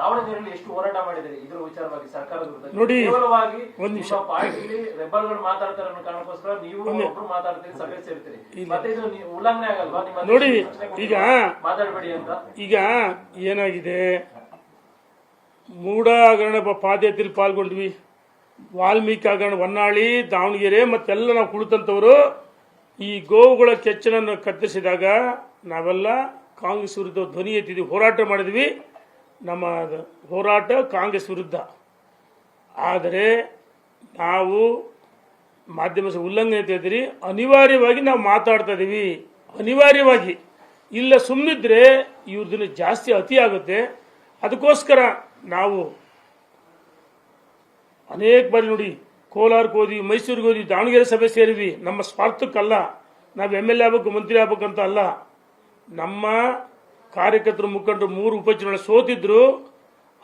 ದಾವಣಗೆರೆಯಲ್ಲಿ ಎಷ್ಟು ಹೋರಾಟ ಮಾಡಿದಿರಿ ಇದ್ರ ವಿಚಾರವಾಗಿ ಸರ್ಕಾರದ ವಿರುದ್ಧ? ನೋಡಿ, ಕೇವಲವಾಗಿ ಪಾರ್ಟಿಲಿ ರೆಬಲ್ಗಳು ಮಾತಾಡ್ತಾರೆ ಅನ್ನೋ ಕಾರಣಕ್ಕೋಸ್ಕರ ನೀವು ಒಬ್ರು ಮಾತಾಡ್ತೀರಿ, ಸಭೆ ಸೇರ್ತೀರಿ, ಮತ್ತೆ ಇದು ಉಲ್ಲಂಘನೆ ಆಗಲ್ವಾ? ನಿಮ್ಮ ನೋಡಿ ಈಗ ಮಾತಾಡಬೇಡಿ ಅಂತ. ಈಗ ಏನಾಗಿದೆ, ಮೂಡ ಹಗರಣ ಪಾದಯಾತ್ರೆಯಲ್ಲಿ ಪಾಲ್ಗೊಂಡ್ವಿ, ವಾಲ್ಮೀಕಿ ಹಗರಣ, ಹೊನ್ನಾಳಿ, ದಾವಣಗೆರೆ ಮತ್ತೆಲ್ಲ ನಾವು ಕುಳಿತಂತವರು ಈ ಗೋವುಗಳ ಕೆಚ್ಚನನ್ನು ಕತ್ತರಿಸಿದಾಗ ನಾವೆಲ್ಲ ಕಾಂಗ್ರೆಸ್ ವಿರುದ್ಧ ಧ್ವನಿ ಎತ್ತಿದ್ವಿ, ಹೋರಾಟ ಮಾಡಿದ್ವಿ. ನಮ್ಮ ಹೋರಾಟ ಕಾಂಗ್ರೆಸ್ ವಿರುದ್ಧ. ಆದರೆ ನಾವು ಮಾಧ್ಯಮ ಉಲ್ಲಂಘನೆ ಅಂತ ಹೇಳಿದ್ರಿ, ಅನಿವಾರ್ಯವಾಗಿ ನಾವು ಮಾತಾಡ್ತಾ ಇದ್ದೀವಿ. ಅನಿವಾರ್ಯವಾಗಿ ಇಲ್ಲ ಸುಮ್ಮನಿದ್ರೆ ಇವ್ರದನ್ನು ಜಾಸ್ತಿ ಅತಿ ಆಗುತ್ತೆ. ಅದಕ್ಕೋಸ್ಕರ ನಾವು ಅನೇಕ ಬಾರಿ ನೋಡಿ, ಕೋಲಾರಕ್ಕೆ ಹೋದ್ವಿ, ಮೈಸೂರಿಗೆ ಹೋದ್ವಿ, ದಾವಣಗೆರೆ ಸಭೆ ಸೇರಿದ್ವಿ. ನಮ್ಮ ಸ್ವಾರ್ಥಕ್ಕಲ್ಲ, ನಾವು MLA ಆಗಬೇಕು, ಮಂತ್ರಿ ಆಗ್ಬೇಕಂತ ಅಲ್ಲ. ನಮ್ಮ ಕಾರ್ಯಕರ್ತರು, ಮುಖಂಡರು 3 ಉಪಚುನಾವಣೆ ಸೋತಿದ್ರು,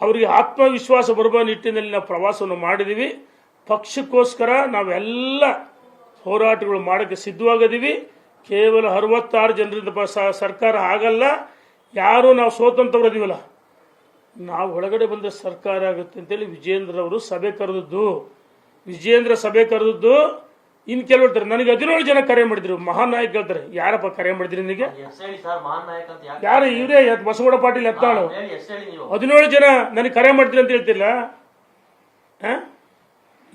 ಅವರಿಗೆ ಆತ್ಮವಿಶ್ವಾಸ ಬರುವ ನಿಟ್ಟಿನಲ್ಲಿ ನಾವು ಪ್ರವಾಸವನ್ನು ಮಾಡಿದ್ದೀವಿ. ಪಕ್ಷಕ್ಕೋಸ್ಕರ ನಾವೆಲ್ಲ ಹೋರಾಟಗಳು ಮಾಡೋಕ್ಕೆ ಸಿದ್ಧವಾಗಿದ್ದೀವಿ. ಕೇವಲ 66 ಜನರಿಂದ ಸರ್ಕಾರ ಆಗಲ್ಲ. ಯಾರು ನಾವು ಸೋತಂತವ್ರು ಇದೀವಲ್ಲ, ನಾವು ಒಳಗಡೆ ಬಂದರೆ ಸರ್ಕಾರ ಆಗುತ್ತೆ ಅಂತೇಳಿ ವಿಜೇಂದ್ರ ಅವರು ಸಭೆ ಕರೆದದ್ದು. ವಿಜೇಂದ್ರ ಸಭೆ ಕರೆದದ್ದು. ಇನ್ನು ಕೆಲವು ಹೇಳ್ತಾರೆ, ನನಗೆ 17 ಜನ ಕರೆ ಮಾಡಿದ್ರು. ಮಹಾನ್ ನಾಯಕ್ ಹೇಳ್ತಾರೆ. ಯಾರಪ್ಪ ಕರೆ ಮಾಡಿದ್ರಿ ನಿನಗೆ? ಯಾರು? ಇವರೇ ಬಸವಗೌಡ ಪಾಟೀಲ್ ಎತ್ತಾಳು. 17 ಜನ ನನಗೆ ಕರೆ ಮಾಡಿದ್ರಿ ಅಂತ ಹೇಳ್ತಿಲ್ಲ.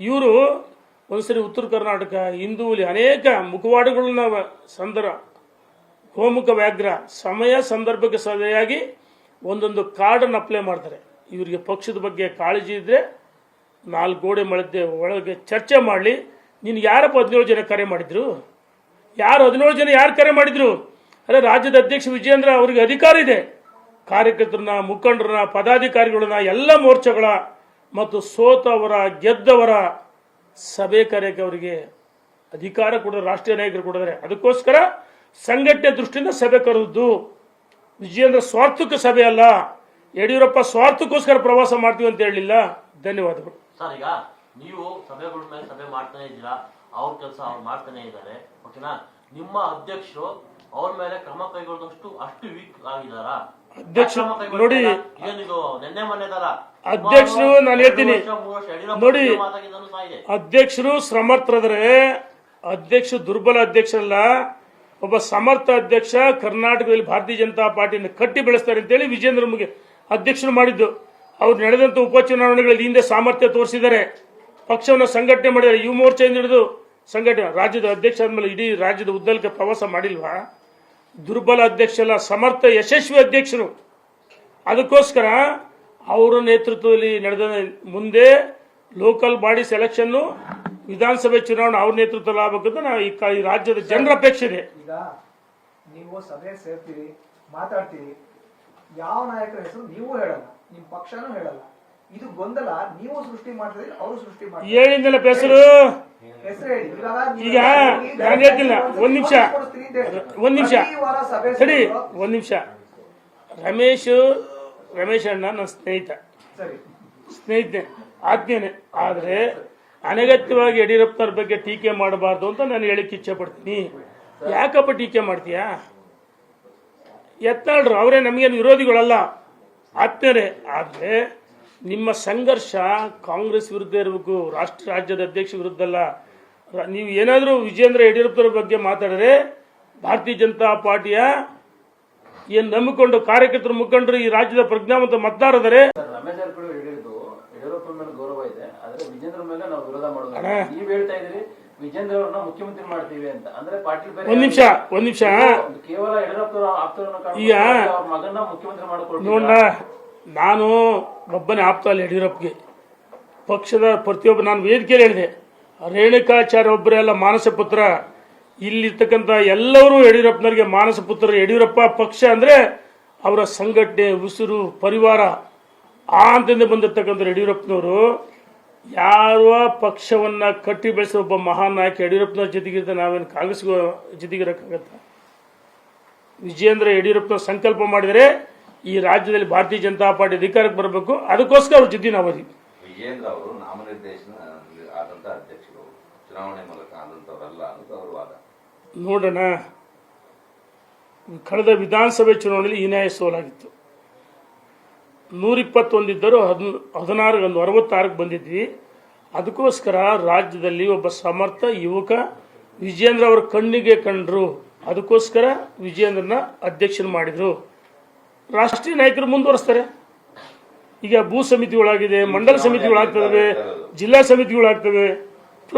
ಇವರು ಒಂದ್ಸರಿ ಉತ್ತರ ಕರ್ನಾಟಕ, ಹಿಂದೂಲಿ ಅನೇಕ ಮುಖವಾಡಗಳನ್ನ ಗೋಮುಖ ವ್ಯಾಘ್ರ ಸಮಯ ಸಂದರ್ಭಕ್ಕೆ ಸರಿಯಾಗಿ ಒಂದೊಂದು ಕಾರ್ಡನ್ನು ಅಪ್ಲೈ ಮಾಡ್ತಾರೆ. ಇವರಿಗೆ ಪಕ್ಷದ ಬಗ್ಗೆ ಕಾಳಜಿ ಇದ್ರೆ 4 ಗೋಡೆ ಮಧ್ಯೆ ಒಳಗೆ ಚರ್ಚೆ ಮಾಡಲಿ. ನೀನು ಯಾರಪ್ಪ 17 ಜನ ಕರೆ ಮಾಡಿದ್ರು? ಯಾರು 17 ಜನ ಯಾರು ಕರೆ ಮಾಡಿದ್ರು? ಅದೇ ರಾಜ್ಯದ ಅಧ್ಯಕ್ಷ ವಿಜೇಂದ್ರ ಅವರಿಗೆ ಅಧಿಕಾರ ಇದೆ. ಕಾರ್ಯಕರ್ತರನ್ನ, ಮುಖಂಡರನ್ನ, ಪದಾಧಿಕಾರಿಗಳನ್ನ, ಎಲ್ಲ ಮೋರ್ಚಾಗಳ ಮತ್ತು ಸೋತವರ ಗೆದ್ದವರ ಸಭೆ ಕರೆಯಕ್ಕೆ ಅವರಿಗೆ ಅಧಿಕಾರ ಕೂಡ ರಾಷ್ಟ್ರೀಯ ನಾಯಕರು ಕೊಡಿದ್ದಾರೆ. ಅದಕ್ಕೋಸ್ಕರ ಸಂಘಟನೆ ದೃಷ್ಟಿಯಿಂದ ಸಭೆ ಕರೆದದ್ದು. ವಿಜೇಂದ್ರ ಸ್ವಾರ್ಥಕ್ಕೆ ಸಭೆ ಅಲ್ಲ. ಯಡಿಯೂರಪ್ಪ ಸ್ವಾರ್ಥಕ್ಕೋಸ್ಕರ ಪ್ರವಾಸ ಮಾಡ್ತೀವಿ ಅಂತ ಹೇಳಲಿಲ್ಲ. ಧನ್ಯವಾದಗಳು ಸರ್. ಈಗ ನೀವು ಸಭೆಗಳ ಮೇಲೆ ಸಭೆ ಮಾಡ್ತಾನೆ ಇದ್ದೀರಾ, ಅವ್ರ ಕೆಲಸ ಅವ್ರು ಮಾಡ್ತಾನೆ ಇದ್ದಾರೆ, ಓಕೆನಾ? ನಿಮ್ಮ ಅಧ್ಯಕ್ಷರು ಅವ್ರ ಮೇಲೆ ಕ್ರಮ ಕೈಗೊಳ್ಳದಷ್ಟು ಅಷ್ಟು ವೀಕ್ ಆಗಿದಾರ? ಅಧ್ಯಕ್ಷ ನೋಡಿ, ಏನಿದು ನೆನ್ನೆ ಮೊನ್ನೆದಲ್ಲ ಅಧ್ಯಕ್ಷರು ನಾನು ಹೇಳ್ತೀನಿ ನೋಡಿ, ಅಧ್ಯಕ್ಷರು ಸಮರ್ಥರಾದರೆ, ಅಧ್ಯಕ್ಷ ದುರ್ಬಲ ಅಧ್ಯಕ್ಷರಲ್ಲ. ಒಬ್ಬ ಸಮರ್ಥ ಅಧ್ಯಕ್ಷ ಕರ್ನಾಟಕದಲ್ಲಿ ಭಾರತೀಯ ಜನತಾ ಪಾರ್ಟಿಯನ್ನು ಕಟ್ಟಿ ಬೆಳೆಸ್ತಾರೆ ಅಂತೇಳಿ ವಿಜೇಂದ್ರ ಮುಗೆ ಅಧ್ಯಕ್ಷರು ಮಾಡಿದ್ದು. ಅವ್ರು ನಡೆದಂಥ ಉಪಚುನಾವಣೆಗಳಲ್ಲಿ ಹಿಂದೆ ಸಾಮರ್ಥ್ಯ ತೋರಿಸಿದ್ದಾರೆ, ಪಕ್ಷವನ್ನು ಸಂಘಟನೆ ಮಾಡಿದ್ದಾರೆ. ಯುವ ಮೋರ್ಚಾದಿಂದ ಹಿಡಿದು ಸಂಘಟನೆ, ರಾಜ್ಯದ ಅಧ್ಯಕ್ಷ ಆದ್ಮೇಲೆ ಇಡೀ ರಾಜ್ಯದ ಉದ್ದಕ್ಕೆ ಪ್ರವಾಸ ಮಾಡಿಲ್ವಾ? ದುರ್ಬಲ ಅಧ್ಯಕ್ಷ ಅಲ್ಲ, ಸಮರ್ಥ ಯಶಸ್ವಿ ಅಧ್ಯಕ್ಷರು. ಅದಕ್ಕೋಸ್ಕರ ಅವರ ನೇತೃತ್ವದಲ್ಲಿ ನಡೆದ ಮುಂದೆ ಲೋಕಲ್ ಬಾಡೀಸ್ ಎಲೆಕ್ಷನ್ನು, ವಿಧಾನಸಭೆ ಚುನಾವಣೆ ಅವ್ರ ನೇತೃತ್ವದಲ್ಲಿ ಆಗಬೇಕಂತ ನಾವು ಈ ರಾಜ್ಯದ ಜನರ ಅಪೇಕ್ಷೆ ಇದೆ. ಈಗ ನೀವು ಸಭೆ ಸೇರ್ತೀರಿ, ಮಾತಾಡ್ತೀರಿ, ಯಾವ ನಾಯಕರ ಹೆಸರು ನೀವು ಹೇಳಲ್ಲ, ನಿಮ್ ಪಕ್ಷನೂ ಹೇಳಲ್ಲ. ಇದು ಗೊಂದಲ ನೀವು ಸೃಷ್ಟಿ ಮಾಡ್ತೀರಿ, ಅವರು ಸೃಷ್ಟಿ ಮಾಡ್ತಾರೆ. ಹೇಳಿದ್ನಲ್ಲ ಹೆಸರು ಈಗ ನಾನು ಹೇಳ್ತಿಲ್ಲ. ಒಂದ್ ನಿಮಿಷ ಸರಿ, ಒಂದ್ ನಿಮಿಷ. ರಮೇಶ್ ಅಣ್ಣ ನನ್ನ ಸ್ನೇಹಿತೆ ಆತ್ಮೀಯನೇ. ಆದ್ರೆ ಅನಗತ್ಯವಾಗಿ ಯಡಿಯೂರಪ್ಪನವ್ರ ಬಗ್ಗೆ ಟೀಕೆ ಮಾಡಬಾರ್ದು ಅಂತ ನಾನು ಹೇಳಿಕ್ಕೆ ಇಚ್ಛೆ ಪಡ್ತೀನಿ. ಯಾಕಪ್ಪ ಟೀಕೆ ಮಾಡ್ತೀಯಾ? ಯತ್ನಾಳ್ರು ಅವರೇ ನಮಗೇನು ವಿರೋಧಿಗಳಲ್ಲ, ಆತ್ಮೀಯರೇ. ಆದರೆ ನಿಮ್ಮ ಸಂಘರ್ಷ ಕಾಂಗ್ರೆಸ್ ವಿರುದ್ಧ ಇರಬೇಕು, ರಾಜ್ಯದ ಅಧ್ಯಕ್ಷ ವಿರುದ್ಧ ಅಲ್ಲ. ನೀವು ಏನಾದರೂ ವಿಜೇಂದ್ರ ಯಡಿಯೂರಪ್ಪನವ್ರ ಬಗ್ಗೆ ಮಾತಾಡಿದ್ರೆ ಭಾರತೀಯ ಜನತಾ ಪಾರ್ಟಿಯ ಏನು ನಂಬಿಕೊಂಡು ಕಾರ್ಯಕರ್ತರು, ಮುಖಂಡರು, ಈ ರಾಜ್ಯದ ಪ್ರಜ್ಞಾವಂತ ಮತದಾರದರೆ ರಮೇಶ್ ಜಾರಕಿಹೊಳಿ ಹೇಳಿದ್ದು ಯಡಿಯೂರಪ್ಪ ಮೇಲೆ ಗೌರವ ಇದೆ, ಆದ್ರೆ ವಿಜೇಂದ್ರ ಮೇಲೆ ನಾವು ವಿರೋಧ ಮಾಡೋದು. ನೀವು ಹೇಳ್ತಾ ಇದ್ದೀರಿ ವಿಜೇಂದ್ರ ಅವ್ರನ್ನ ಮುಖ್ಯಮಂತ್ರಿ ಮಾಡ್ತೀವಿ ಅಂತ. ಅಂದ್ರೆ ಪಾಟೀಲ್ ಒಂದ್ ನಿಮಿಷ ಕೇವಲ ಯಡಿಯೂರಪ್ಪ ಈಗ ಮಗನ್ನ ಮುಖ್ಯಮಂತ್ರಿ ಮಾಡ್ಕೊಂಡು ನೋಡ. ನಾನು ಒಬ್ಬನೇ ಆಪ್ತ ಅಲ್ಲ ಯಡಿಯೂರಪ್ಪಗೆ. ಪಕ್ಷದ ಪ್ರತಿಯೊಬ್ಬ, ನಾನು ವೇದಿಕೆಯಲ್ಲಿ ಹೇಳಿದೆ, ರೇಣುಕಾಚಾರ್ಯ ಒಬ್ಬರೇ ಅಲ್ಲ ಮಾನಸ ಪುತ್ರ. ಇಲ್ಲಿರ್ತಕ್ಕಂಥ ಎಲ್ಲರೂ ಯಡಿಯೂರಪ್ಪನವರಿಗೆ ಮಾನಸ ಪುತ್ರ. ಯಡಿಯೂರಪ್ಪ ಪಕ್ಷ ಅಂದ್ರೆ ಅವರ ಸಂಘಟನೆ, ಉಸಿರು, ಪರಿವಾರ ಆ ಹಂತದಿಂದ ಬಂದಿರ್ತಕ್ಕಂಥ ಯಡಿಯೂರಪ್ಪನವರು ಯಾವ ಪಕ್ಷವನ್ನ ಕಟ್ಟಿ ಬೆಳೆಸೋ ಒಬ್ಬ ಮಹಾನ್ ನಾಯಕ ಯಡಿಯೂರಪ್ಪನವ್ರ ಜೊತೆಗಿರ್ತ ನಾವೇನು ಕಾಂಗ್ರೆಸ್ ಜೊತೆಗಿರಕ್ಕಾಗತ್ತ? ವಿಜೇಂದ್ರ ಯಡಿಯೂರಪ್ಪನವ್ರು ಸಂಕಲ್ಪ ಮಾಡಿದರೆ ಈ ರಾಜ್ಯದಲ್ಲಿ ಭಾರತೀಯ ಜನತಾ ಪಾರ್ಟಿ ಅಧಿಕಾರಕ್ಕೆ ಬರಬೇಕು. ಅದಕ್ಕೋಸ್ಕರ ಅವ್ರ ಜೊತೆ ನಾವು ವಿಜೇಂದ್ರ ಅವರು ನಾಮನಿರ್ದೇಶನ ಆದಂತ ಅಧ್ಯಕ್ಷರು, ಚುನಾವಣೆ ಮೂಲಕ ಆದಂತವರಲ್ಲ ಅನ್ನೋದು ಅವರ ವಾದ. ನೋಡೋಣ, ಕಳೆದ ವಿಧಾನಸಭೆ ಚುನಾವಣೆಯಲ್ಲಿ ಹೀನಾಯ ಸೋಲಾಗಿತ್ತು. 121 ಇದ್ದರು, 66ಕ್ಕೆ ಬಂದಿದ್ವಿ. ಅದಕ್ಕೋಸ್ಕರ ರಾಜ್ಯದಲ್ಲಿ ಒಬ್ಬ ಸಮರ್ಥ ಯುವಕ ವಿಜೇಂದ್ರ ಅವರ ಕಣ್ಣಿಗೆ ಕಂಡರು. ಅದಕ್ಕೋಸ್ಕರ ವಿಜೇಂದ್ರನ ಅಧ್ಯಕ್ಷನ ಮಾಡಿದರು. ರಾಷ್ಟ್ರೀಯ ನಾಯಕರು ಮುಂದುವರಿಸ್ತಾರೆ. ಈಗ ಭೂ ಸಮಿತಿಗಳಾಗಿದೆ, ಮಂಡಲ ಸಮಿತಿಗಳಾಗ್ತವೆ, ಜಿಲ್ಲಾ ಸಮಿತಿಗಳಾಗ್ತವೆ.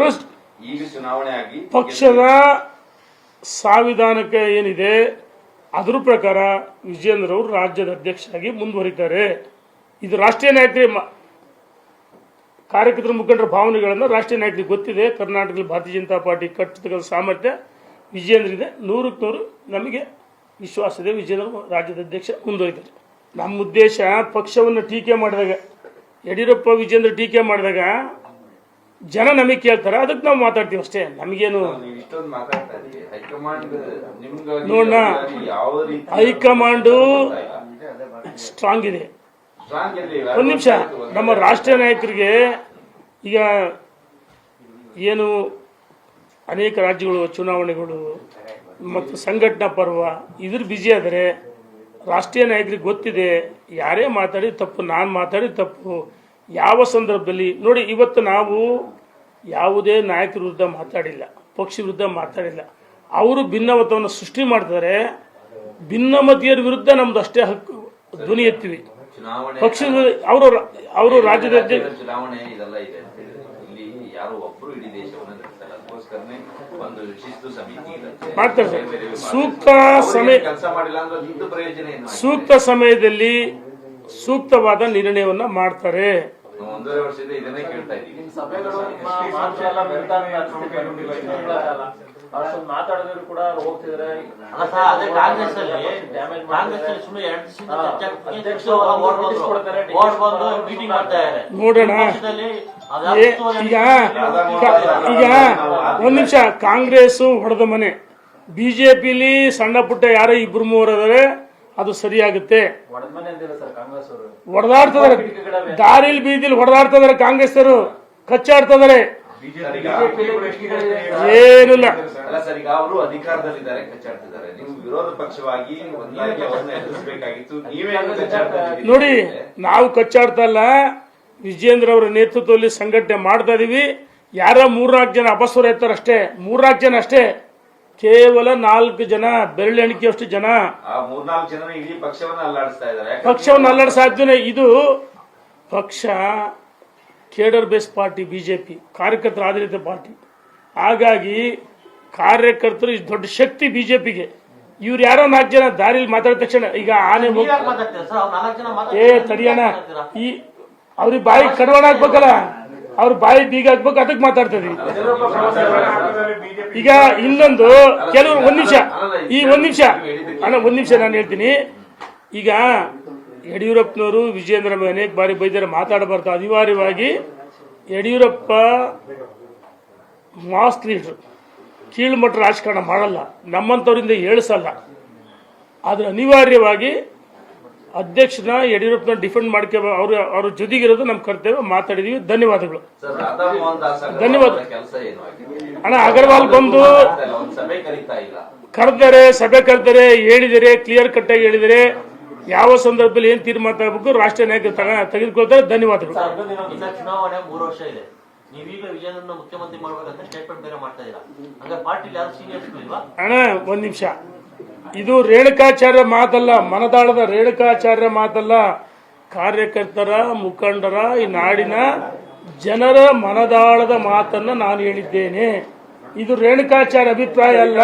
ಈಗ ಚುನಾವಣೆ ಆಗಿ ಪಕ್ಷದ ಸಂವಿಧಾನಕ್ಕೆ ಏನಿದೆ ಅದ್ರ ಪ್ರಕಾರ ವಿಜೇಂದ್ರ ಅವರು ರಾಜ್ಯದ ಅಧ್ಯಕ್ಷರಾಗಿ ಮುಂದುವರಿತಾರೆ. ಇದು ರಾಷ್ಟ್ರೀಯ ನಾಯಕರಿಗೆ ಕಾರ್ಯಕರ್ತರ ಮುಖಂಡರ ಭಾವನೆಗಳನ್ನು ರಾಷ್ಟ್ರೀಯ ನಾಯಕರಿಗೆ ಗೊತ್ತಿದೆ. ಕರ್ನಾಟಕದಲ್ಲಿ ಭಾರತೀಯ ಜನತಾ ಪಾರ್ಟಿ ಕಟ್ಟತಕ್ಕಂಥ ಸಾಮರ್ಥ್ಯ ವಿಜೇಂದ್ರ ಇದೆ. 100ಕ್ಕೆ 100 ನಮಗೆ ವಿಶ್ವಾಸ ಇದೆ. ವಿಜೇಂದ್ರ ರಾಜ್ಯದ ಅಧ್ಯಕ್ಷ ಮುಂದುವರಿತಾರೆ. ನಮ್ಮ ಉದ್ದೇಶ ಪಕ್ಷವನ್ನು ಟೀಕೆ ಮಾಡಿದಾಗ, ಯಡಿಯೂರಪ್ಪ ವಿಜೇಂದ್ರ ಟೀಕೆ ಮಾಡಿದಾಗ ಜನ ನಮಗೆ ಕೇಳ್ತಾರೆ, ಅದಕ್ಕೆ ನಾವು ಮಾತಾಡ್ತೀವಿ ಅಷ್ಟೇ. ನಮಗೇನು ನೀವು ಇಷ್ಟೊಂದು ಮಾತಾಡ್ತಾ ಇದ್ದೀರಿ, ಹೈಕಮಾಂಡ್ ನಿಮ್ಗಾಗಿ ನೋಡೋಣ, ಯಾವ ರೀತಿ ಹೈಕಮಾಂಡು ಸ್ಟ್ರಾಂಗ್ ಇದೆ. ಸ್ಟ್ರಾಂಗ್ ಇರ್ಲಿ. ಒಂದು ನಿಮಿಷ, ನಮ್ಮ ರಾಷ್ಟ್ರೀಯ ನಾಯಕರಿಗೆ ಈಗ ಏನು ಅನೇಕ ರಾಜ್ಯಗಳು ಚುನಾವಣೆಗಳು ಮತ್ತು ಸಂಘಟನಾ ಪರ್ವ ಇದ್ರ ಬ್ಯುಸಿ ಆದರೆ ರಾಷ್ಟ್ರೀಯ ನಾಯಕರಿಗೆ ಗೊತ್ತಿದೆ ಯಾರೇ ಮಾತಾಡಿ ತಪ್ಪು, ನಾನು ಮಾತಾಡಿ ತಪ್ಪು, ಯಾವ ಸಂದರ್ಭದಲ್ಲಿ. ನೋಡಿ, ಇವತ್ತು ನಾವು ಯಾವುದೇ ನಾಯಕರ ವಿರುದ್ಧ ಮಾತಾಡಿಲ್ಲ, ಪಕ್ಷ ವಿರುದ್ಧ ಮಾತಾಡಿಲ್ಲ. ಅವರು ಭಿನ್ನಮತವನ್ನು ಸೃಷ್ಟಿ ಮಾಡ್ತಾರೆ. ಭಿನ್ನಮತೀಯರ ವಿರುದ್ಧ ನಮ್ದು ಅಷ್ಟೇ ಹಕ್ಕು, ಧ್ವನಿ ಎತ್ತೀವಿ. ಚುನಾವಣೆ ಪಕ್ಷದ ಅವರು ರಾಜ್ಯದ ಚುನಾವಣೆ ಇದೆಲ್ಲ ಇದೆ ಅಂತ ಹೇಳಿದ್ರೆ ಇಲ್ಲಿ ಯಾರೋ ಒಬ್ರು ಇಡೀ ದೇಶವನ್ನ ನಡೆಸಲ್ಲ. ಅದಕ್ಕೋಸ್ಕರನೇ ಒಂದು ಶಿಸ್ತು ಸಮಿತಿ ಇರುತ್ತೆ, ಮಾಡ್ತಾರೆ ಸರ್. ಸೂಕ್ತ ಸಮಯ ಕೆಲಸ ಮಾಡಿಲ್ಲ ಅಂದ್ರೆ ಇದ್ದು ಪ್ರಯೋಜನ ಏನು? ಸೂಕ್ತ ಸಮಯದಲ್ಲಿ ಸೂಕ್ತವಾದ ನಿರ್ಣಯವನ್ನ ಮಾಡ್ತಾರೆ. 1.5 ವರ್ಷದಿಂದ ಇದನ್ನೇ ಕೇಳ್ತಾ ಇದ್ದೀವಿ. ಸಭೆಗಳು ನಿಮ್ಮ ಮಾತು ಎಲ್ಲ ವ್ಯರ್ಥ ಅಷ್ಟೊಂದು ಮಾತಾಡಿದ್ರು ಕೂಡ ಹೋಗ್ತಿದ್ರೆ ಅದೇ ಕಾಂಗ್ರೆಸ್ ಅಲ್ಲಿ ಸುಮ್ಮನೆ 2 ಮೀಟಿಂಗ್ ಮಾಡ್ತಾ ಇದ್ದಾರೆ. ನೋಡೋಣ, ಈಗ ಒಂದ್ ನಿಮಿಷ, ಕಾಂಗ್ರೆಸ್ ಹೊಡೆದ ಮನೆ, ಬಿಜೆಪಿಲಿ ಸಣ್ಣ ಪುಟ್ಟ ಯಾರೋ 2-3 ಅದಾರೆ, ಅದು ಸರಿಯಾಗುತ್ತೆ. ಹೊಡೆದಾಡ್ತಿದಾರೆ, ದಾರಿಲಿ ಬೀದಿಲಿ ಹೊಡೆದಾಡ್ತಿದಾರೆ ಕಾಂಗ್ರೆಸ್ ಅವರು, ಕಚ್ಚಾಡ್ತಿದಾರೆ. ಏನಿಲ್ಲ ಅಲ್ಲ ಸರ್, ಈಗ ಅವರು ಅಧಿಕಾರದಲ್ಲಿದ್ದಾರೆ, ಕಚ್ಚಾಡ್ತಿದ್ದಾರೆ. ನೀವು ವಿರೋಧ ಪಕ್ಷವಾಗಿ ಒಂದಾಗಿ ಅವ್ರನ್ನ ಎದುರಿಸಬೇಕಾಗಿತ್ತು. ನೀವೇ ಕಚ್ಚಾಡ್ತಾ ಇದ್ದೀರಿ. ನೋಡಿ, ನಾವು ಕಚ್ಚಾಡ್ತಾ ಇಲ್ಲ, ವಿಜೇಂದ್ರ ಅವರ ನೇತೃತ್ವದಲ್ಲಿ ಸಂಘಟನೆ ಮಾಡ್ತಾ ಇದೀವಿ. ಯಾರ 3-4 ಜನ ಅಪಸ್ವರ ಎತ್ತಾರೆ ಅಷ್ಟೇ, 3-4 ಜನ ಅಷ್ಟೇ, ಕೇವಲ 4 ಜನ, ಬೆರಳೆಣಿಕೆಯಷ್ಟು ಜನ ಆ 3-4 ಜನ ಇಡೀ ಪಕ್ಷವನ್ನ ಅಲ್ಲಾಡಿಸ್ತಾ ಇದ್ದಾರೆ. ಪಕ್ಷವನ್ನು ಅಲ್ಲಾಡಿಸ ಸಾಧ್ಯನೇ. ಇದು ಪಕ್ಷ ಕೇಡರ್ ಬೇಸ್ ಪಾರ್ಟಿ, ಬಿಜೆಪಿ ಕಾರ್ಯಕರ್ತರ ಆಧಾರಿತ ಪಾರ್ಟಿ. ಹಾಗಾಗಿ ಕಾರ್ಯಕರ್ತರು ಇಷ್ಟು ದೊಡ್ಡ ಶಕ್ತಿ ಬಿಜೆಪಿಗೆ. ಇವ್ರು ಯಾರೋ 4 ಜನ ದಾರಿಲಿ ಮಾತಾಡಿದ ತಕ್ಷಣ ಈಗ ಆನೆ ತಡಿಯೋಣ, ಈ ಅವ್ರಿಗೆ ಬಾಯಿ ಕಡವಾಣ ಹಾಕ್ಬೇಕಲ್ಲ, ಅವ್ರ ಬಾಯಿ ಬೀಗ ಹಾಕ್ಬೇಕು, ಅದಕ್ಕೆ ಮಾತಾಡ್ತಾ ಇದೀವಿ. ಈಗ ಇನ್ನೊಂದು ಕೆಲವರು ಒಂದ್ ನಿಮಿಷ ಅಣ್ಣ, ಒಂದ್ ನಿಮಿಷ ನಾನು ಹೇಳ್ತೀನಿ. ಈಗ ಯಡಿಯೂರಪ್ಪನವರು ವಿಜೇಂದ್ರ ಅನೇಕ ಬಾರಿ ಬೈದರೆ ಮಾತಾಡಬಾರ್ದು. ಅನಿವಾರ್ಯವಾಗಿ ಯಡಿಯೂರಪ್ಪ ಮಾಸ್ ಲೀಡರ್, ಕೀಳುಮಟ್ಟ ರಾಜಕಾರಣ ಮಾಡಲ್ಲ, ನಮ್ಮಂಥವರಿಂದ ಹೇಳಿಸಲ್ಲ. ಆದ್ರೆ ಅನಿವಾರ್ಯವಾಗಿ ಅಧ್ಯಕ್ಷನ ಯಡಿಯೂರಪ್ಪನ ಡಿಫೆಂಡ್ ಮಾಡ್ಕೊ ಅವ್ರ ಜೊತೆಗಿರೋದು ನಮ್ಮ ಕರ್ತವ್ಯ. ಮಾತಾಡಿದೀವಿ, ಧನ್ಯವಾದಗಳು. ಧನ್ಯವಾದ ಅಣ್ಣ. ಅಗರ್ವಾಲ್ ಬಂದು ಕರೆದರೆ, ಸಭೆ ಕರೆದರೆ, ಹೇಳಿದರೆ, ಕ್ಲಿಯರ್ ಕಟ್ ಆಗಿ ಹೇಳಿದರೆ, ಯಾವ ಸಂದರ್ಭದಲ್ಲಿ ಏನ್ ತೀರ್ಮಾನ ತಗೋಬೇಕು ರಾಷ್ಟ್ರೀಯ ನಾಯಕರು ತೆಗೆದುಕೊಳ್ತಾರೆ. ಧನ್ಯವಾದಗಳು. ಚುನಾವಣೆ 3 ವರ್ಷ ಇದೆ. ನೀವೀಗ ವಿಜಯನನ್ನ ಮುಖ್ಯಮಂತ್ರಿ ಮಾಡ್ಬೇಕಂತ ಸ್ಟೇಟ್ಮೆಂಟ್ ಬೇರೆ ಮಾಡ್ತಾ ಇದ್ದೀರಾ. ಹಂಗ ಪಾರ್ಟಿಲಿ ಯಾರು ಸೀನಿಯರ್ಸ್ ಇಲ್ವಾ? ಅಣ್ಣ, ಒಂದ್ ನಿಮಿಷ, ಇದು ರೇಣುಕಾಚಾರ್ಯ ಮಾತಲ್ಲ, ಮನದಾಳದ ರೇಣುಕಾಚಾರ್ಯ ಮಾತಲ್ಲ. ಕಾರ್ಯಕರ್ತರ, ಮುಖಂಡರ, ಈ ನಾಡಿನ ಜನರ ಮನದಾಳದ ಮಾತನ್ನ ನಾನು ಹೇಳಿದ್ದೇನೆ. ಇದು ರೇಣುಕಾಚಾರ್ಯ ಅಭಿಪ್ರಾಯ ಅಲ್ಲ.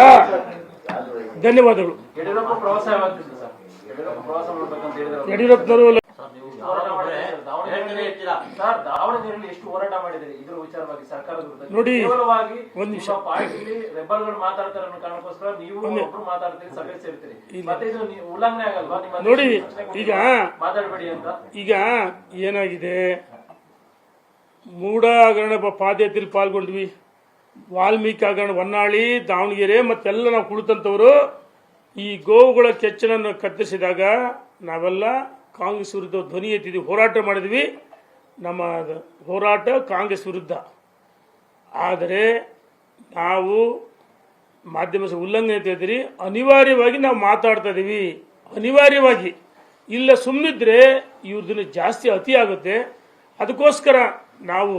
ಧನ್ಯವಾದಗಳು. ಯಡಿಯೂರಪ್ಪನವರು ಎಷ್ಟು ಹೋರಾಟ ಮಾಡಿದ್ದಾರೆ ಇದ್ರ ವಿಚಾರವಾಗಿ ಸರ್ಕಾರದ ವಿರುದ್ಧ. ನೋಡಿ, ಕೇವಲವಾಗಿ ಒಂದ್ ನಿಮಿಷ, ಪಾರ್ಟಿಲಿ ರೆಬಲ್ಗಳು ಮಾತಾಡ್ತಾರೆ ಅನ್ನೋ ಕಾರಣಕ್ಕೋಸ್ಕರ ನೀವು ಒಬ್ರು ಮಾತಾಡ್ತೀರಿ, ಸಭೆ ಸೇರ್ತೀರಿ. ಮತ್ತೆ ಇದು ಉಲ್ಲಂಘನೆ ಆಗಲ್ವಾ? ನಿಮ್ಮ ನೋಡಿ, ಈಗ ಮಾತಾಡಬೇಡಿ ಅಂತ ಈಗ ಏನಾಗಿದೆ, ಮೂಢ ಹಗರಣ ಪಾದಯಾತ್ರೆಯಲ್ಲಿ ಪಾಲ್ಗೊಂಡ್ವಿ. ವಾಲ್ಮೀಕಿ ಹಗರಣ, ಹೊನ್ನಾಳಿ, ದಾವಣಗೆರೆ ಮತ್ತೆಲ್ಲ ನಾವು ಕುಳಿತಂತವರು. ಈ ಗೋವುಗಳ ಕೆಚ್ಚನನ್ನು ಕತ್ತರಿಸಿದಾಗ ನಾವೆಲ್ಲ ಕಾಂಗ್ರೆಸ್ ವಿರುದ್ಧ ಧ್ವನಿ ಎತ್ತಿದ್ವಿ, ಹೋರಾಟ ಮಾಡಿದ್ವಿ. ನಮ್ಮ ಹೋರಾಟ ಕಾಂಗ್ರೆಸ್ ವಿರುದ್ಧ. ಆದರೆ ನಾವು ಮಾಧ್ಯಮ ಉಲ್ಲಂಘನೆ ಅಂತ ಹೇಳ್ತೀರಿ, ಅನಿವಾರ್ಯವಾಗಿ ನಾವು ಮಾತಾಡ್ತಾ ಇದೀವಿ. ಅನಿವಾರ್ಯವಾಗಿ ಇಲ್ಲ ಸುಮ್ಮನಿದ್ರೆ ಇವ್ರದನ್ನ ಜಾಸ್ತಿ ಅತಿ ಆಗುತ್ತೆ. ಅದಕ್ಕೋಸ್ಕರ ನಾವು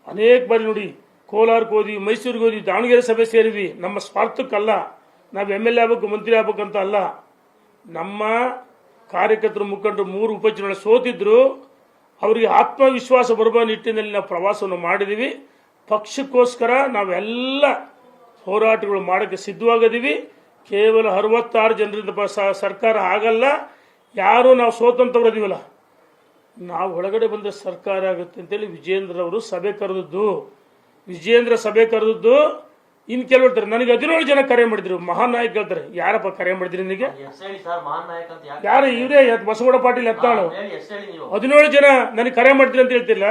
ಅನೇಕ ಬಾರಿ ನೋಡಿ, ಕೋಲಾರಕ್ಕೆ ಹೋದ್ವಿ, ಮೈಸೂರಿಗೆ ಹೋದ್ವಿ, ದಾವಣಗೆರೆ ಸಭೆ ಸೇರಿದ್ವಿ. ನಮ್ಮ ಸ್ವಾರ್ಥಕ್ಕಲ್ಲ, ನಾವು MLA ಆಗ್ಬೇಕು, ಮಂತ್ರಿ ಆಗ್ಬೇಕಂತ ಅಲ್ಲ. ನಮ್ಮ ಕಾರ್ಯಕರ್ತರು ಮುಖಂಡರು 3 ಉಪಚುನಾವಣೆ ಸೋತಿದ್ರು, ಅವರಿಗೆ ಆತ್ಮವಿಶ್ವಾಸ ಬರುವ ನಿಟ್ಟಿನಲ್ಲಿ ನಾವು ಪ್ರವಾಸವನ್ನು ಮಾಡಿದ್ದೀವಿ. ಪಕ್ಷಕ್ಕೋಸ್ಕರ ನಾವೆಲ್ಲ ಹೋರಾಟಗಳು ಮಾಡೋಕ್ಕೆ ಸಿದ್ಧವಾಗಿದ್ದೀವಿ. ಕೇವಲ 66 ಜನರಿಂದ ಸರ್ಕಾರ ಆಗಲ್ಲ. ಯಾರು ನಾವು ಸೋತಂತವ್ರದೀವಲ್ಲ, ನಾವು ಒಳಗಡೆ ಬಂದ ಸರ್ಕಾರ ಆಗುತ್ತೆ ಅಂತೇಳಿ ವಿಜೇಂದ್ರ ಅವರು ಸಭೆ ಕರೆದದ್ದು. ವಿಜೇಂದ್ರ ಸಭೆ ಕರೆದದ್ದು. ಇನ್ನು ಕೆಲವರು ಹೇಳ್ತಾರೆ, ನನಗೆ 17 ಜನ ಕರೆ ಮಾಡಿದ್ರು. ಮಹಾನ್ ನಾಯಕ್ ಹೇಳ್ತಾರೆ, ಯಾರಪ್ಪ ಕರೆ ಮಾಡಿದ್ರಿ ನಿನಗೆ? ಹೇಳಿ ಸರ್, ಮಹಾನ್ ನಾಯಕ ಅಂತ ಯಾಕೆ ಯಾರು? ಇವರೇ ಬಸವಗೌಡ ಪಾಟೀಲ್ ಎತ್ತಾಳು. ಹೇಳಿ, ಹೇಳಿ ನೀವು. 17 ಜನ ನನಗೆ ಕರೆ ಮಾಡಿದ್ರಿ ಅಂತ ಹೇಳ್ತಿಲ್ಲ.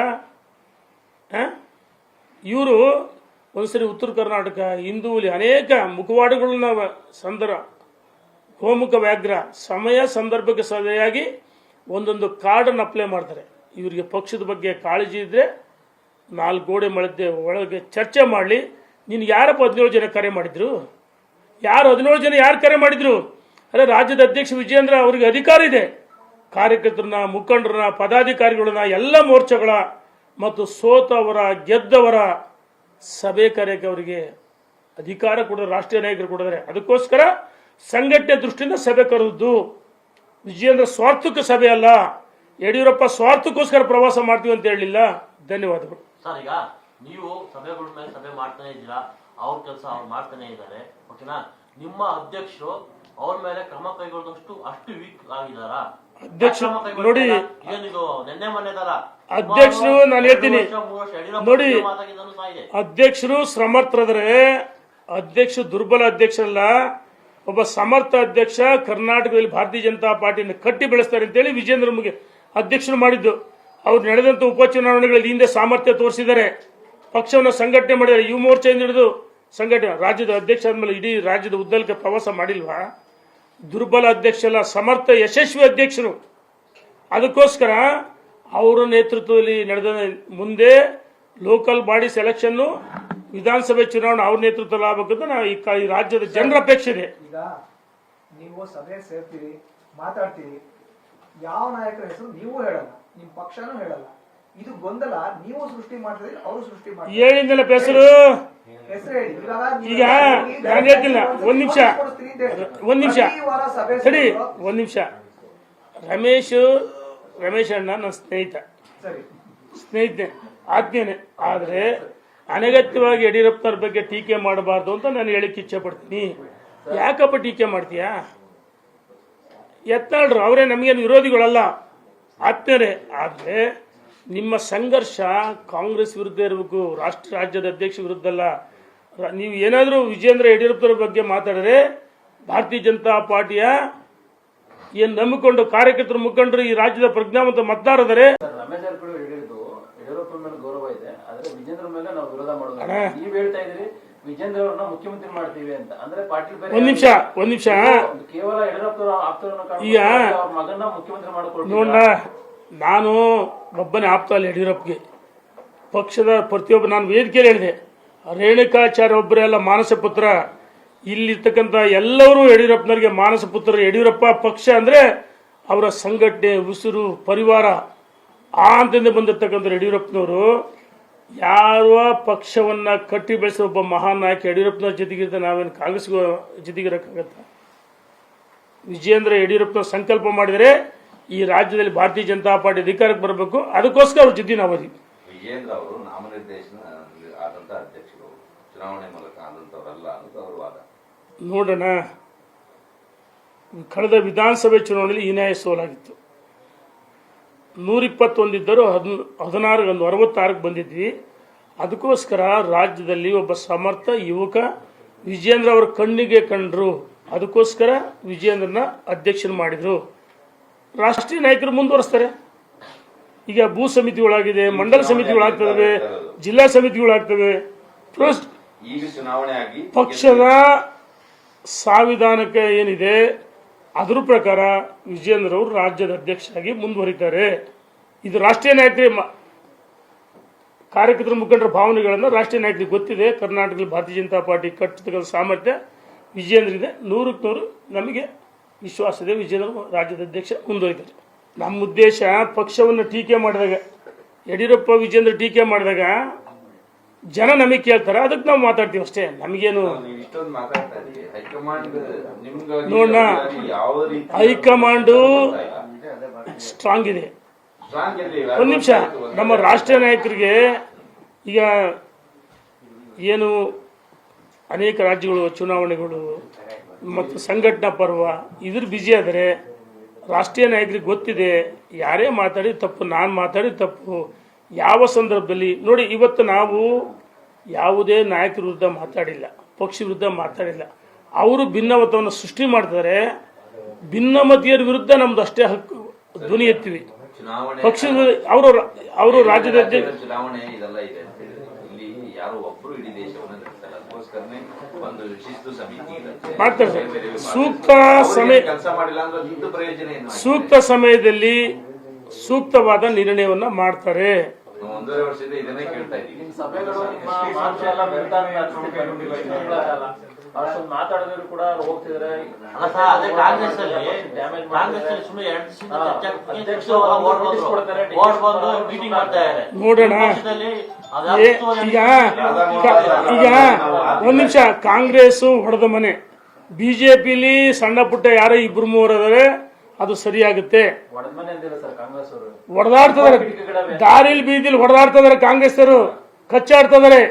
ಇವರು ಒಂದ್ಸರಿ ಉತ್ತರ ಕರ್ನಾಟಕ ಹಿಂದೂಲಿ ಅನೇಕ ಮುಖವಾಡಗಳನ್ನ ಗೋಮುಖ ವ್ಯಾಘ್ರ ಸಮಯ ಸಂದರ್ಭಕ್ಕೆ ಸರಿಯಾಗಿ ಒಂದೊಂದು ಕಾರ್ಡನ್ನು ಅಪ್ಲೈ ಮಾಡ್ತಾರೆ. ಇವರಿಗೆ ಪಕ್ಷದ ಬಗ್ಗೆ ಕಾಳಜಿ ಇದ್ರೆ 4 ಗೋಡೆ ಮಧ್ಯೆ ಒಳಗೆ ಚರ್ಚೆ ಮಾಡಲಿ. ನೀನು ಯಾರಪ್ಪ 17 ಜನ ಕರೆ ಮಾಡಿದ್ರು? ಯಾರು 17 ಜನ ಯಾರು ಕರೆ ಮಾಡಿದ್ರು? ಅದೇ ರಾಜ್ಯದ ಅಧ್ಯಕ್ಷ ವಿಜೇಂದ್ರ ಅವರಿಗೆ ಅಧಿಕಾರ ಇದೆ. ಕಾರ್ಯಕರ್ತರನ್ನ, ಮುಖಂಡರನ್ನ, ಪದಾಧಿಕಾರಿಗಳನ್ನ, ಎಲ್ಲ ಮೋರ್ಚಾಗಳ ಮತ್ತು ಸೋತವರ ಗೆದ್ದವರ ಸಭೆ ಕರೆಯಕ್ಕೆ ಅವರಿಗೆ ಅಧಿಕಾರ ಕೊಡೋದು ರಾಷ್ಟ್ರೀಯ ನಾಯಕರು ಕೊಡಿದರೆ. ಅದಕ್ಕೋಸ್ಕರ ಸಂಘಟನೆ ದೃಷ್ಟಿಯಿಂದ ಸಭೆ ಕರೆದದ್ದು. ವಿಜೇಂದ್ರ ಸ್ವಾರ್ಥಕ್ಕೆ ಸಭೆ ಅಲ್ಲ. ಯಡಿಯೂರಪ್ಪ ಸ್ವಾರ್ಥಕ್ಕೋಸ್ಕರ ಪ್ರವಾಸ ಮಾಡ್ತೀವಿ ಅಂತ ಹೇಳಲಿಲ್ಲ. ಧನ್ಯವಾದಗಳು ಸರ್. ಈಗ ನೀವು ಸಭೆಗಳ ಮೇಲೆ ಸಭೆ ಮಾಡ್ತಾನೆ ಇದ್ದೀರಾ, ಅವ್ರ ಕೆಲಸ ಅವ್ರು ಮಾಡ್ತಾನೆ ಇದ್ದಾರೆ, ಓಕೆನಾ? ನಿಮ್ಮ ಅಧ್ಯಕ್ಷರು ಅವ್ರ ಮೇಲೆ ಕ್ರಮ ಕೈಗೊಳ್ಳದಷ್ಟು ಅಷ್ಟು ವೀಕ್ ಆಗಿದಾರ? ಅಧ್ಯಕ್ಷರು ನೋಡಿ, ಏನಿದು ನಿನ್ನೆ ಮೊನ್ನೆದಲ್ಲ ಅಧ್ಯಕ್ಷರು ನಾನು ಹೇಳ್ತೀನಿ ನೋಡಿ, ಅಧ್ಯಕ್ಷರು ಸಮರ್ಥರಾದ್ರೆ, ಅಧ್ಯಕ್ಷ ದುರ್ಬಲ ಅಧ್ಯಕ್ಷರಲ್ಲ. ಒಬ್ಬ ಸಮರ್ಥ ಅಧ್ಯಕ್ಷ ಕರ್ನಾಟಕದಲ್ಲಿ ಭಾರತೀಯ ಜನತಾ ಪಾರ್ಟಿಯನ್ನು ಕಟ್ಟಿ ಬೆಳೆಸ್ತಾರೆ ಅಂತೇಳಿ ವಿಜೇಂದ್ರ ನಮಗೆ ಅಧ್ಯಕ್ಷರು ಮಾಡಿದ್ದು. ಅವ್ರು ನಡೆದಂತ ಉಪಚುನಾವಣೆಗಳಲ್ಲಿ ಹಿಂದೆ ಸಾಮರ್ಥ್ಯ ತೋರಿಸಿದ್ದಾರೆ, ಪಕ್ಷವನ್ನು ಸಂಘಟನೆ ಮಾಡಿದ್ದಾರೆ. ಯುವ ಮೋರ್ಚಾದಿಂದ ಹಿಡಿದು ಸಂಘಟನೆ, ರಾಜ್ಯದ ಅಧ್ಯಕ್ಷ ಆದ್ಮೇಲೆ ಇಡೀ ರಾಜ್ಯದ ಉದ್ದಕ್ಕೆ ಪ್ರವಾಸ ಮಾಡಿಲ್ವಾ? ದುರ್ಬಲ ಅಧ್ಯಕ್ಷ ಅಲ್ಲ, ಸಮರ್ಥ ಯಶಸ್ವಿ ಅಧ್ಯಕ್ಷರು. ಅದಕ್ಕೋಸ್ಕರ ಅವರ ನೇತೃತ್ವದಲ್ಲಿ ನಡೆದ ಮುಂದೆ ಲೋಕಲ್ ಬಾಡೀಸ್ ಎಲೆಕ್ಷನ್, ವಿಧಾನಸಭೆ ಚುನಾವಣೆ ಅವ್ರ ನೇತೃತ್ವದಲ್ಲಿ ಆಗಬೇಕಂತ ನಾವು ಈ ರಾಜ್ಯದ ಜನರ ಅಪೇಕ್ಷೆ ಇದೆ. ಈಗ ನೀವು ಸಭೆ ಸೇರ್ತೀರಿ, ಮಾತಾಡ್ತೀರಿ, ಯಾವ ನಾಯಕರ ಹೆಸರು ನೀವು ಹೇಳಲ್ಲ, ನಿಮ್ ಪಕ್ಷನೂ ಹೇಳಲ್ಲ. ಇದು ಗೊಂದಲ ನೀವು ಸೃಷ್ಟಿ ಮಾಡ್ತಿದ್ರೆ ಅವರು ಸೃಷ್ಟಿ ಮಾಡ್ತಾರೆ. ಹೇಳಿದ್ನಲ್ಲ ಹೆಸರು ಹೇಳಿ. ಈಗ ನಾನು ಹೇಳ್ತಿಲ್ಲ. ಒಂದ್ ನಿಮಿಷ ರಮೇಶ್ ಅಣ್ಣ ನನ್ನ ಸ್ನೇಹಿತನೆ ಆಜ್ಞೆನೆ. ಆದ್ರೆ ಅನಗತ್ಯವಾಗಿ ಯಡಿಯೂರಪ್ಪನವ್ರ ಬಗ್ಗೆ ಟೀಕೆ ಮಾಡಬಾರ್ದು ಅಂತ ನಾನು ಹೇಳಿಕ್ಕೆ ಇಚ್ಛೆ ಪಡ್ತೀನಿ. ಯಾಕಪ್ಪ ಟೀಕೆ ಮಾಡ್ತೀಯಾ? ಯತ್ನಾಳ್ರು ಅವರೇ ನಮಗೇನು ವಿರೋಧಿಗಳಲ್ಲ, ಆತ್ಮೀಯರೇ. ಆದ್ರೆ ನಿಮ್ಮ ಸಂಘರ್ಷ ಕಾಂಗ್ರೆಸ್ ವಿರುದ್ಧ ಇರಬೇಕು, ರಾಜ್ಯದ ಅಧ್ಯಕ್ಷ ವಿರುದ್ಧ ಅಲ್ಲ. ನೀವು ಏನಾದರೂ ವಿಜೇಂದ್ರ ಯಡಿಯೂರಪ್ಪನವ್ರ ಬಗ್ಗೆ ಮಾತಾಡಿದ್ರೆ ಭಾರತೀಯ ಜನತಾ ಪಾರ್ಟಿಯ ಏನು ನಂಬಿಕೊಂಡು ಕಾರ್ಯಕರ್ತರು, ಮುಖಂಡರು, ಈ ರಾಜ್ಯದ ಪ್ರಜ್ಞಾವಂತ ಮತದಾರದರೆ. ರಮೇಶ್ ಜಾರಕಿಹೊಳಿ ಹೇಳಿದ್ದು ಯಡಿಯೂರಪ್ಪ ಮೇಲೆ ಗೌರವ ಇದೆ, ಆದ್ರೆ ವಿಜೇಂದ್ರ ಮೇಲೆ ನಾವು ವಿರೋಧ ಮಾಡೋದು. ನೀವ್ ಹೇಳ್ತಾ ಇದ್ರಿ ವಿಜೇಂದ್ರ ಅವ್ರನ್ನ ಮುಖ್ಯಮಂತ್ರಿ ಮಾಡ್ತೀವಿ ಅಂತ. ಅಂದ್ರೆ ಪಾಟೀಲ್ ಬೇರೆ. ಒಂದ್ ನಿಮಿಷ ಕೇವಲ ಯಡಿಯೂರಪ್ಪ ಆಪ್ತರನ್ನ ಈಗ ಅವ್ರ ಮಗನ್ನ ಮುಖ್ಯಮಂತ್ರಿ ಮಾಡ್ಕೊಳ್ತೀವಿ. ನೋಡ, ನಾನು ಒಬ್ಬನೇ ಆಪ್ತ ಅಲ್ಲ ಯಡಿಯೂರಪ್ಪಗೆ. ಪಕ್ಷದ ಪ್ರತಿಯೊಬ್ಬ, ನಾನು ವೇದಿಕೆಯಲ್ಲಿ ಹೇಳಿದೆ, ರೇಣುಕಾಚಾರ್ಯ ಒಬ್ಬರೇ ಅಲ್ಲ ಮಾನಸ ಪುತ್ರ. ಇಲ್ಲಿರ್ತಕ್ಕಂಥ ಎಲ್ಲರೂ ಯಡಿಯೂರಪ್ಪನವರಿಗೆ ಮಾನಸ ಪುತ್ರ. ಯಡಿಯೂರಪ್ಪ ಪಕ್ಷ ಅಂದ್ರೆ ಅವರ ಸಂಘಟನೆ, ಉಸಿರು, ಪರಿವಾರ ಆ ಅಂತಂದ ಬಂದಿರ್ತಕ್ಕಂಥ ಯಡಿಯೂರಪ್ಪನವರು ಯಾವ ಪಕ್ಷವನ್ನ ಕಟ್ಟಿ ಬೆಳೆಸೋ ಒಬ್ಬ ಮಹಾನ್ ನಾಯಕ ಯಡಿಯೂರಪ್ಪನವ್ರ ಜೊತೆಗಿರ್ತ ನಾವೇನು ಕಾಂಗ್ರೆಸ್ ಜೊತೆಗಿರಕ್ಕಾಗತ್ತ? ವಿಜೇಂದ್ರ ಯಡಿಯೂರಪ್ಪನವ್ರು ಸಂಕಲ್ಪ ಮಾಡಿದರೆ ಈ ರಾಜ್ಯದಲ್ಲಿ ಭಾರತೀಯ ಜನತಾ ಪಾರ್ಟಿ ಅಧಿಕಾರಕ್ಕೆ ಬರಬೇಕು. ಅದಕ್ಕೋಸ್ಕರ ಅವ್ರ ಜೊತೆ ನಾವು ಅದೀವಿ. ವಿಜೇಂದ್ರ ಅವರು ನಾಮನಿರ್ದೇಶನ ಆದಂತ ಅಧ್ಯಕ್ಷರು, ಚುನಾವಣೆ ಮೂಲಕ ಆದಂತವರಲ್ಲ ಅನ್ನೋದು ಅವರ ವಾದ. ನೋಡೋಣ, ಕಳೆದ ವಿಧಾನಸಭೆ ಚುನಾವಣೆಯಲ್ಲಿ ಹೀನಾಯ ಸೋಲಾಗಿತ್ತು. 121 ಇದ್ದರು, 16 66 ಬಂದಿದ್ವಿ. ಅದಕ್ಕೋಸ್ಕರ ರಾಜ್ಯದಲ್ಲಿ ಒಬ್ಬ ಸಮರ್ಥ ಯುವಕ ವಿಜೇಂದ್ರ ಅವರ ಕಣ್ಣಿಗೆ ಕಂಡ್ರು. ಅದಕ್ಕೋಸ್ಕರ ವಿಜೇಂದ್ರನ ಅಧ್ಯಕ್ಷರು ಮಾಡಿದ್ರು. ರಾಷ್ಟ್ರೀಯ ನಾಯಕರು ಮುಂದುವರಿಸ್ತಾರೆ. ಈಗ ಭೂ ಸಮಿತಿಗಳಾಗಿದೆ, ಮಂಡಲ ಸಮಿತಿಗಳಾಗ್ತವೆ, ಜಿಲ್ಲಾ ಸಮಿತಿಗಳಾಗ್ತವೆ. ಈಗ ಚುನಾವಣೆ ಆಗಿ ಪಕ್ಷದ ಸಂವಿಧಾನಕ್ಕೆ ಏನಿದೆ ಅದ್ರ ಪ್ರಕಾರ ವಿಜೇಂದ್ರ ಅವರು ರಾಜ್ಯದ ಅಧ್ಯಕ್ಷರಾಗಿ ಮುಂದುವರಿತಾರೆ. ಇದು ರಾಷ್ಟ್ರೀಯ ನಾಯಕರೇ ಕಾರ್ಯಕರ್ತರ ಮುಖಂಡರ ಭಾವನೆಗಳನ್ನು ರಾಷ್ಟ್ರೀಯ ನಾಯಕರಿಗೆ ಗೊತ್ತಿದೆ. ಕರ್ನಾಟಕದಲ್ಲಿ ಭಾರತೀಯ ಜನತಾ ಪಾರ್ಟಿ ಕಟ್ಟತಕ್ಕಂಥ ಸಾಮರ್ಥ್ಯ ವಿಜೇಂದ್ರ ಇದೆ. 100ಕ್ಕೆ 100 ನಮಗೆ ವಿಶ್ವಾಸ ಇದೆ. ವಿಜೇಂದ್ರ ರಾಜ್ಯದ ಅಧ್ಯಕ್ಷ ಮುಂದುವರಿತಾರೆ. ನಮ್ಮ ಉದ್ದೇಶ ಪಕ್ಷವನ್ನು ಟೀಕೆ ಮಾಡಿದಾಗ, ಯಡಿಯೂರಪ್ಪ ವಿಜೇಂದ್ರ ಟೀಕೆ ಮಾಡಿದಾಗ ಜನ ನಮಗೆ ಕೇಳ್ತಾರೆ, ಅದಕ್ಕೆ ನಾವು ಮಾತಾಡ್ತೀವಿ ಅಷ್ಟೇ. ನಮಗೇನು ನೀವು ಇಷ್ಟೊಂದು ಮಾತಾಡ್ತಾ ಇದ್ದೀರಿ, ಹೈಕಮಾಂಡ್ ನಿಮ್ಗಾಗಿ ನೋಡೋಣ, ಯಾವ ರೀತಿ ಹೈಕಮಾಂಡು ಸ್ಟ್ರಾಂಗ್ ಇದೆ. ಒಂದು ನಿಮಿಷ, ನಮ್ಮ ರಾಷ್ಟ್ರೀಯ ನಾಯಕರಿಗೆ ಈಗ ಏನು ಅನೇಕ ರಾಜ್ಯಗಳು ಚುನಾವಣೆಗಳು ಮತ್ತು ಸಂಘಟನಾ ಪರ್ವ ಇದ್ರ ಬ್ಯುಸಿ ಆದರೆ ರಾಷ್ಟ್ರೀಯ ನಾಯಕರಿಗೆ ಗೊತ್ತಿದೆ ಯಾರೇ ಮಾತಾಡಿ ತಪ್ಪು, ನಾನು ಮಾತಾಡಿ ತಪ್ಪು, ಯಾವ ಸಂದರ್ಭದಲ್ಲಿ. ನೋಡಿ, ಇವತ್ತು ನಾವು ಯಾವುದೇ ನಾಯಕರ ವಿರುದ್ಧ ಮಾತಾಡಿಲ್ಲ, ಪಕ್ಷ ವಿರುದ್ಧ ಮಾತಾಡಿಲ್ಲ. ಅವರು ಭಿನ್ನಮತವನ್ನು ಸೃಷ್ಟಿ ಮಾಡ್ತಾರೆ. ಭಿನ್ನಮತೀಯರ ವಿರುದ್ಧ ನಮ್ದು ಅಷ್ಟೇ ಹಕ್ಕು, ಧ್ವನಿ ಎತ್ತೀವಿ. ಪಕ್ಷ ಅವರು ರಾಜ್ಯದ ಚುನಾವಣೆ ಇದೆಲ್ಲ ಇದೆ ಅಂತ ಹೇಳಿದ್ರೆ ಇಲ್ಲಿ ಯಾರು ಒಬ್ರು ಇಡೀ ದೇಶವನ್ನು ನಡೆಸಲ್ಲ. ಅದಕ್ಕೋಸ್ಕರನೇ ಒಂದು ಶಿಸ್ತು ಸಮಿತಿ ಇರುತ್ತೆ, ಮಾಡ್ತಾರೆ. ಸೂಕ್ತ ಸಮಯ ಕೆಲಸ ಮಾಡಿಲ್ಲ ಅಂದ್ರೆ ಇದ್ದು ಪ್ರಯೋಜನ ಏನು? ಸೂಕ್ತ ಸಮಯದಲ್ಲಿ ಸೂಕ್ತವಾದ ನಿರ್ಣಯವನ್ನ ಮಾಡ್ತಾರೆ. 1.5 ವರ್ಷದಿಂದ ಇದನ್ನೇ ಕೇಳ್ತಾ ಇದ್ದೀವಿ. ನಿಮ್ಮ ಸಭೆಗಳು ನಿಮ್ಮ ಮಾತು ಎಲ್ಲ ವ್ಯರ್ಥ ಅಂತ ಅನ್ಸುತ್ತೆ. ಅಷ್ಟೊಂದು ಮಾತಾಡಿದ್ರು ಕೂಡ ಅವ್ರು ಹೋಗ್ತಿದ್ರೆ. ಅಲ್ಲ ಸರ್, ಅದೇ ಕಾಂಗ್ರೆಸ್ ಅಲ್ಲಿ ಸುಮ್ಮನೆ 2 ದಿವಸ ಓಡ್ ಬಂದು ಮೀಟಿಂಗ್ ಮಾಡ್ತಾ ಇದ್ದಾರೆ. ನೋಡೋಣ, ಈಗ ಒಂದ್ ನಿಮಿಷ, ಕಾಂಗ್ರೆಸ್ ಹೊಡೆದ ಮನೆ, ಬಿಜೆಪಿಲಿ ಸಣ್ಣ ಪುಟ್ಟ ಯಾರೋ 2-3 ಅದಾರೆ, ಅದು ಸರಿಯಾಗುತ್ತೆ. ಹೊಡೆದಾಡ್ತಿದಾರೆ, ದಾರಿಲಿ ಬೀದಿಲಿ ಹೊಡೆದಾಡ್ತಿದಾರೆ ಕಾಂಗ್ರೆಸ್ಸರು, ಕಚ್ಚಾಡ್ತಿದಾರೆ,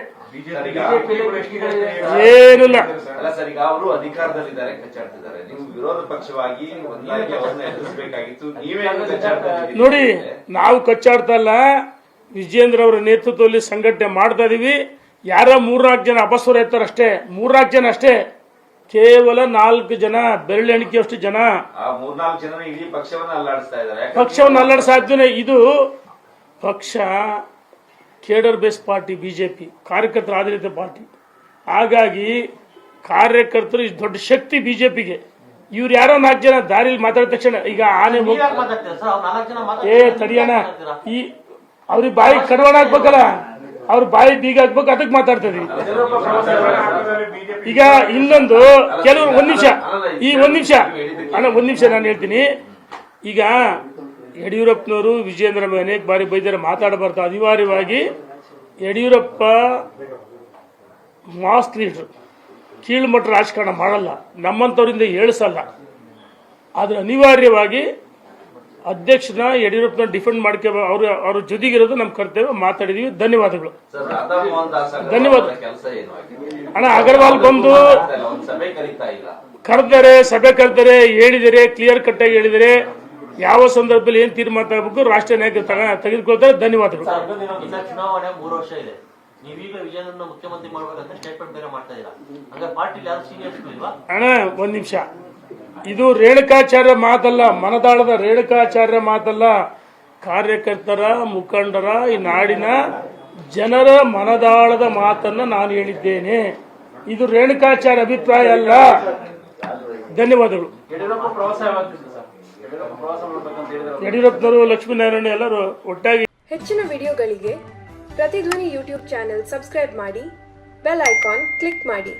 ಏನಿಲ್ಲ. ಅಲ್ಲ ಸರ್, ಈಗ ಅವರು ಅಧಿಕಾರದಲ್ಲಿದ್ದಾರೆ, ಕಚ್ಚಾಡ್ತಿದ್ದಾರೆ. ನೀವು ವಿರೋಧ ಪಕ್ಷವಾಗಿ ಒಂದಾಗಿ ಅವ್ರನ್ನ ಎದುರಿಸಬೇಕಾಗಿತ್ತು. ನೀವೇನು ಕಚ್ಚಾಡ್ತಾ ಇದ್ದೀರಿ? ನೋಡಿ, ನಾವು ಕಚ್ಚಾಡ್ತಾ ಇಲ್ಲ, ವಿಜೇಂದ್ರ ಅವರ ನೇತೃತ್ವದಲ್ಲಿ ಸಂಘಟನೆ ಮಾಡ್ತಾ ಇದೀವಿ. ಯಾರ 3-4 ಜನ ಅಪಸ್ವರ ಇರ್ತಾರೆ ಅಷ್ಟೇ, 3-4 ಜನ ಅಷ್ಟೇ, ಕೇವಲ 4 ಜನ, ಬೆರಳೆಣಿಕೆಯಷ್ಟು ಜನ. ಆ 3-4 ಜನ ಇಡೀ ಪಕ್ಷವನ್ನ ಅಲ್ಲಾಡಿಸ್ತಾ ಇದ್ದಾರೆ. ಪಕ್ಷವನ್ನು ಅಲ್ಲಾಡಿಸಾಧ್ಯವೇ. ಇದು ಪಕ್ಷ ಕೇಡರ್ ಬೇಸ್ ಪಾರ್ಟಿ, ಬಿಜೆಪಿ ಕಾರ್ಯಕರ್ತರ ಆಧಾರಿತ ಪಾರ್ಟಿ. ಹಾಗಾಗಿ ಕಾರ್ಯಕರ್ತರು ಇಷ್ಟು ದೊಡ್ಡ ಶಕ್ತಿ ಬಿಜೆಪಿಗೆ. ಇವ್ರು ಯಾರೋ 4 ಜನ ದಾರಿಲಿ ಮಾತಾಡಿದ ತಕ್ಷಣ ಈಗ ಆನೆ ತಡಿಯೋಣ, ಈ ಅವ್ರಿಗೆ ಬಾಯಿ ಕಡವಾಣ ಹಾಕ್ಬೇಕಲ್ಲ, ಅವ್ರ ಬಾಯಿ ಬೀಗ ಹಾಕ್ಬೇಕು, ಅದಕ್ಕೆ ಮಾತಾಡ್ತಾ ಇದೀವಿ. ಈಗ ಇನ್ನೊಂದು ಕೆಲವರು ಒಂದ್ ನಿಮಿಷ ನಾನು ಹೇಳ್ತೀನಿ. ಈಗ ಯಡಿಯೂರಪ್ಪನವರು ವಿಜೇಂದ್ರ ಅನೇಕ ಬಾರಿ ಬೈದರೆ ಮಾತಾಡಬಾರ್ದು. ಅನಿವಾರ್ಯವಾಗಿ ಯಡಿಯೂರಪ್ಪ ಮಾಸ್ ಲೀಡರ್, ಕೀಳುಮಟ್ಟ ರಾಜಕಾರಣ ಮಾಡಲ್ಲ, ನಮ್ಮಂಥವರಿಂದ ಹೇಳಿಸಲ್ಲ. ಆದ್ರೆ ಅನಿವಾರ್ಯವಾಗಿ ಅಧ್ಯಕ್ಷನ ಯಡಿಯೂರಪ್ಪನ ಡಿಫೆಂಡ್ ಮಾಡ್ಕೊ ಅವ್ರ ಜೊತೆಗಿರೋದು ನಮ್ಮ ಕರ್ತವ್ಯ. ಮಾತಾಡಿದೀವಿ, ಧನ್ಯವಾದಗಳು. ಧನ್ಯವಾದ ಅಣ್ಣ. ಅಗರ್ವಾಲ್ ಬಂದು ಕರೆದರೆ, ಸಭೆ ಕರೆದರೆ, ಹೇಳಿದರೆ, ಕ್ಲಿಯರ್ ಕಟ್ ಆಗಿ ಹೇಳಿದರೆ, ಯಾವ ಸಂದರ್ಭದಲ್ಲಿ ಏನ್ ತೀರ್ಮಾನ ತಗೋಬೇಕು ರಾಷ್ಟ್ರೀಯ ನಾಯಕರು ತೆಗೆದುಕೊಳ್ತಾರೆ. ಧನ್ಯವಾದಗಳು. ಚುನಾವಣೆ 3 ವರ್ಷ ಇದೆ. ನೀವೀಗ ವಿಜಯನನ್ನ ಮುಖ್ಯಮಂತ್ರಿ ಮಾಡ್ಬೇಕಂತ ಸ್ಟೇಟ್ಮೆಂಟ್ ಬೇರೆ ಮಾಡ್ತಾ ಇದ್ದೀರಾ. ಹಂಗಾರೆ ಪಾರ್ಟಿಲಿ ಯಾರು ಸೀನಿಯರ್ಸ್ ಇಲ್ವಾ? ಅಣ್ಣ ಒಂದ್ ನಿಮಿಷ, ಇದು ರೇಣುಕಾಚಾರ್ಯ ಮಾತಲ್ಲ, ಮನದಾಳದ ರೇಣುಕಾಚಾರ್ಯ ಮಾತಲ್ಲ. ಕಾರ್ಯಕರ್ತರ, ಮುಖಂಡರ, ಈ ನಾಡಿನ ಜನರ ಮನದಾಳದ ಮಾತನ್ನ ನಾನು ಹೇಳಿದ್ದೇನೆ. ಇದು ರೇಣುಕಾಚಾರ್ಯ ಅಭಿಪ್ರಾಯ ಅಲ್ಲ. ಧನ್ಯವಾದಗಳು. ಯಡಿಯೂರಪ್ಪನವರು, ಲಕ್ಷ್ಮೀನಾರಾಯಣ ಎಲ್ಲರೂ ಒಟ್ಟಾಗಿ. ಹೆಚ್ಚಿನ ವಿಡಿಯೋಗಳಿಗೆ ಪ್ರತಿಧ್ವನಿ ಯೂಟ್ಯೂಬ್ ಚಾನೆಲ್ ಸಬ್ಸ್ಕ್ರೈಬ್ ಮಾಡಿ, ಬೆಲ್ ಐಕಾನ್ ಕ್ಲಿಕ್ ಮಾಡಿ.